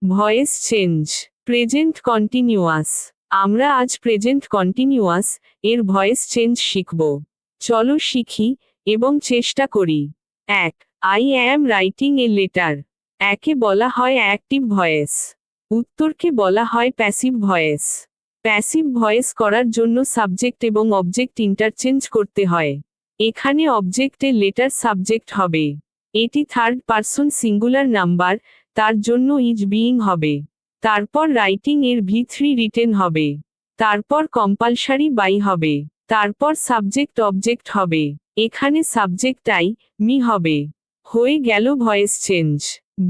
Voice change, present continuous. আমরা আজ present continuous এর ভয়েস চেঞ্জ শিখব। চলো শিখি এবং চেষ্টা করি। 1. I am writing a letter. একে বলা হয় অ্যাক্টিভ ভয়েস, উত্তরকে বলা হয় প্যাসিভ ভয়েস। প্যাসিভ ভয়েস করার জন্য সাবজেক্ট এবং অবজেক্ট ইন্টারচেঞ্জ করতে হয়। এখানে অবজেক্টে লেটার সাবজেক্ট হবে। এটি থার্ড পারসন সিঙ্গুলার নাম্বার, তার জন্য ইজ বিইং হবে। তারপর রাইটিং এর V3 রিটেন হবে। তারপর কম্পালসারি বাই হবে। তারপর সাবজেক্ট অবজেক্ট হবে। এখানে সাবজেক্ট আই, মি হবে। হয়ে গেল voice change.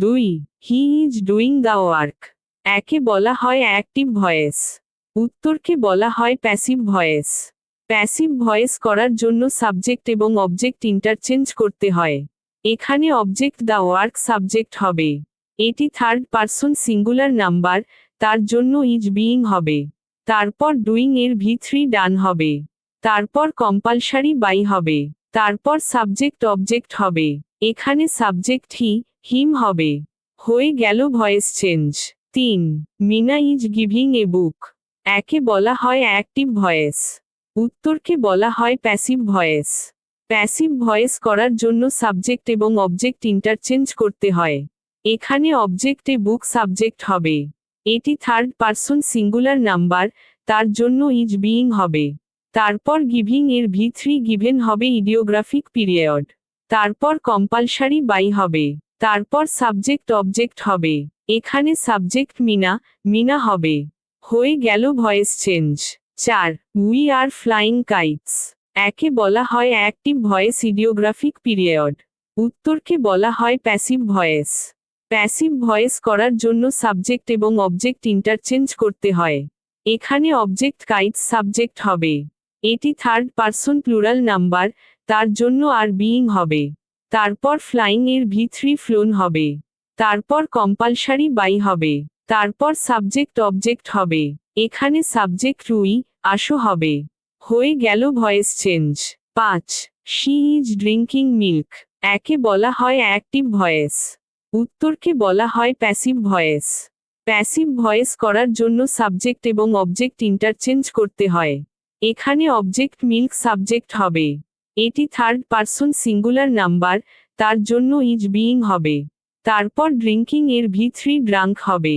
2. He is doing the work. একে বলা হয় অ্যাক্টিভ ভয়েস, উত্তরকে বলা হয় প্যাসিভ ভয়েস। প্যাসিভ ভয়েস করার জন্য সাবজেক্ট এবং অবজেক্ট ইন্টারচেঞ্জ করতে হয়। এখানে অবজেক্ট দ্য ওয়ার্ক সাবজেক্ট হবে। এটি থার্ড পারসন সিঙ্গুলার নাম্বার, তার জন্য ইজ বিইং হবে। তারপর ডুইং এর V3 ডান হবে। তারপর কম্পালসারি বাই হবে। তারপর সাবজেক্ট অবজেক্ট হবে। এখানে সাবজেক্ট হি, হিম হবে। হয়ে গেল voice change. 3. Meena is giving a book. একে বলা হয় অ্যাক্টিভ ভয়েস, উত্তরকে বলা হয় প্যাসিভ ভয়েস। প্যাসিভ ভয়েস করার জন্য সাবজেক্ট এবং অবজেক্ট ইন্টারচেঞ্জ করতে হয়। এখানে অবজেক্টে বুক সাবজেক্ট হবে। এটি থার্ড পারসন সিঙ্গুলার নাম্বার, তার জন্য ইজ বিইং হবে। তারপর গিভিং এর V3 গিভেন হবে ইডিওগ্রাফিক পিরিয়ড। তারপর কম্পালসারি বাই হবে। তারপর সাবজেক্ট অবজেক্ট হবে। এখানে সাবজেক্ট মিনা, মিনা হবে। হয়ে গেল voice change. 4. We are flying kites. একে বলা হয় অ্যাক্টিভ ভয়েস ইডিওগ্রাফিক পিরিয়ড, উত্তরকে বলা হয় প্যাসিভ ভয়েস। প্যাসিভ ভয়েস করার জন্য সাবজেক্ট এবং অবজেক্ট ইন্টারচেঞ্জ করতে হয়। এখানে অবজেক্ট কাইটস সাবজেক্ট হবে। এটি থার্ড পারসন প্লুরাল নাম্বার, তার জন্য আর বিইং হবে। তারপর ফ্লাইং এর V3 ফ্লোন হবে। তারপর কম্পালসারি বাই হবে। তারপর সাবজেক্ট অবজেক্ট হবে। এখানে সাবজেক্ট উই, আসো হবে। হয়ে গেল voice change. 5. She is drinking milk. একে বলা হয় অ্যাক্টিভ ভয়েস, উত্তরকে বলা হয় প্যাসিভ ভয়েস। প্যাসিভ ভয়েস করার জন্য সাবজেক্ট এবং অবজেক্ট ইন্টারচেঞ্জ করতে হয়। এখানে অবজেক্ট মিল্ক সাবজেক্ট হবে। এটি থার্ড পারসন সিঙ্গুলার নাম্বার, তার জন্য ইজ বিইং হবে। তারপর ড্রিঙ্কিং এর V3 ড্রাঙ্ক হবে।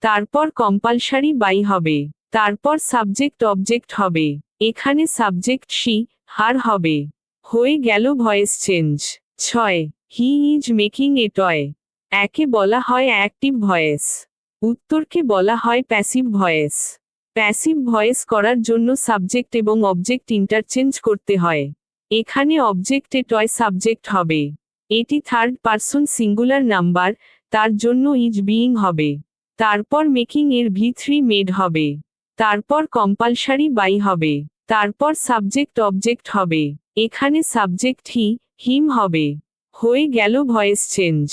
তারপর কম্পালসারি বাই হবে। তারপর সাবজেক্ট অবজেক্ট হবে। এখানে সাবজেক্ট শি, হার হবে। হয়ে গেল voice change. 6. He is making A toy. একে বলা হয় অ্যাক্টিভ ভয়েস, উত্তরকে বলা হয় প্যাসিভ ভয়েস। প্যাসিভ ভয়েস করার জন্য সাবজেক্ট এবং অবজেক্ট ইন্টারচেঞ্জ করতে হয়। এখানে অবজেক্টে টয় সাবজেক্ট হবে। এটি থার্ড পারসন সিঙ্গুলার নাম্বার, তার জন্য ইজ বিইং হবে। তারপর মেকিং এর V3 মেড হবে। তারপর কম্পালসারি বাই হবে। তারপর সাবজেক্ট অবজেক্ট হবে। এখানে সাবজেক্ট হি, হিম হবে। হয়ে গেল voice change.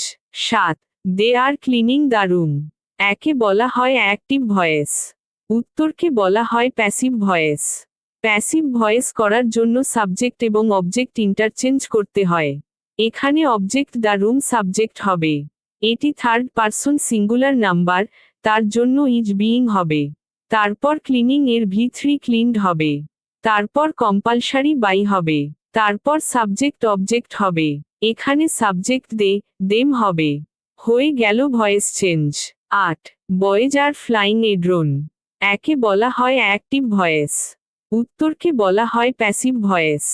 7. They are cleaning the room. একে বলা হয় অ্যাক্টিভ ভয়েস, উত্তরকে বলা হয় প্যাসিভ ভয়েস। প্যাসিভ ভয়েস করার জন্য সাবজেক্ট এবং অবজেক্ট ইন্টারচেঞ্জ করতে হয়। এখানে অবজেক্ট দ্য রুম সাবজেক্ট হবে। এটি থার্ড পারসন সিঙ্গুলার নাম্বার, তার জন্য ইজ বিইং হবে। তারপর ক্লিনিং এর V3 ক্লিনড হবে। তারপর কম্পালসারি বাই হবে। তারপর সাবজেক্ট অবজেক্ট হবে। এখানে সাবজেক্ট দে, দেম হবে। হয়ে গেল voice change. 8. Boys are flying A drone. একে বলা হয় অ্যাক্টিভ ভয়েস, উত্তরকে বলা হয় প্যাসিভ ভয়েস।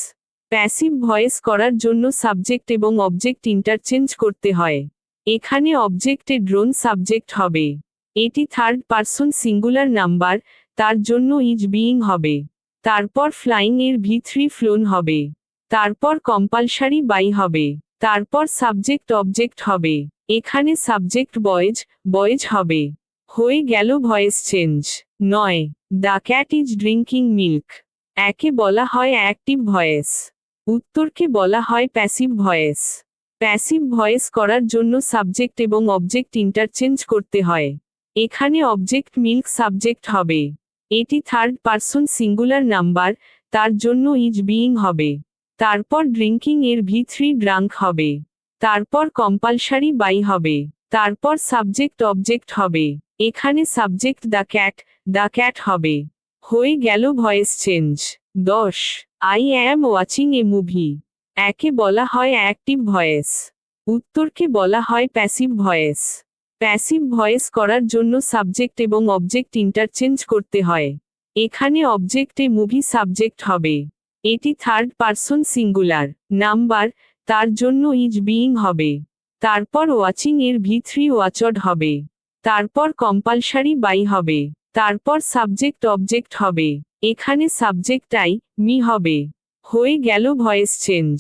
প্যাসিভ ভয়েস করার জন্য সাবজেক্ট এবং অবজেক্ট ইন্টারচেঞ্জ করতে হয়। এখানে অবজেক্টে ড্রোন সাবজেক্ট হবে। এটি থার্ড পারসন সিঙ্গুলার নাম্বার, তার জন্য ইজ বিইং হবে। তারপর ফ্লাইং এর V3 ফ্লোন হবে। তারপর কম্পালসারি বাই হবে। তারপর সাবজেক্ট অবজেক্ট হবে। এখানে সাবজেক্ট বয়েজ, বয়েজ হবে। হয়ে গেল voice change. 9. The cat is drinking milk. একে বলা হয় অ্যাক্টিভ ভয়েস, উত্তরকে বলা হয় প্যাসিভ ভয়েস। প্যাসিভ ভয়েস করার জন্য সাবজেক্ট এবং অবজেক্ট ইন্টারচেঞ্জ করতে হয়। এখানে অবজেক্ট মিল্ক সাবজেক্ট হবে। এটি থার্ড পারসন সিঙ্গুলার নাম্বার, তার জন্য ইজ বিইং হবে। তারপর ড্রিঙ্কিং এর V3 ড্রাঙ্ক হবে। তারপর কম্পালসারি বাই হবে। তারপর সাবজেক্ট অবজেক্ট হবে। এখানে সাবজেক্ট দ্য ক্যাট হবে। হয়ে গেল voice change. 10 I am watching a movie. একে বলা হয় অ্যাক্টিভ ভয়েস, উত্তরকে বলা হয় প্যাসিভ ভয়েস। প্যাসিভ ভয়েস করার জন্য সাবজেক্ট এবং অবজেক্ট ইন্টারচেঞ্জ করতে হয়। এখানে অবজেক্টে মুভি সাবজেক্ট হবে। এটি থার্ড পারসন সিঙ্গুলার নাম্বার, তার জন্য ইজ বিইং হবে। তারপর ওয়াচিং এর V3 ওয়াচড হবে। তারপর কম্পালসারি বাই হবে। তারপর সাবজেক্ট অবজেক্ট হবে। এখানে সাবজেক্ট আই, মি হবে। হয়ে গেল ভয়েস চেঞ্জ।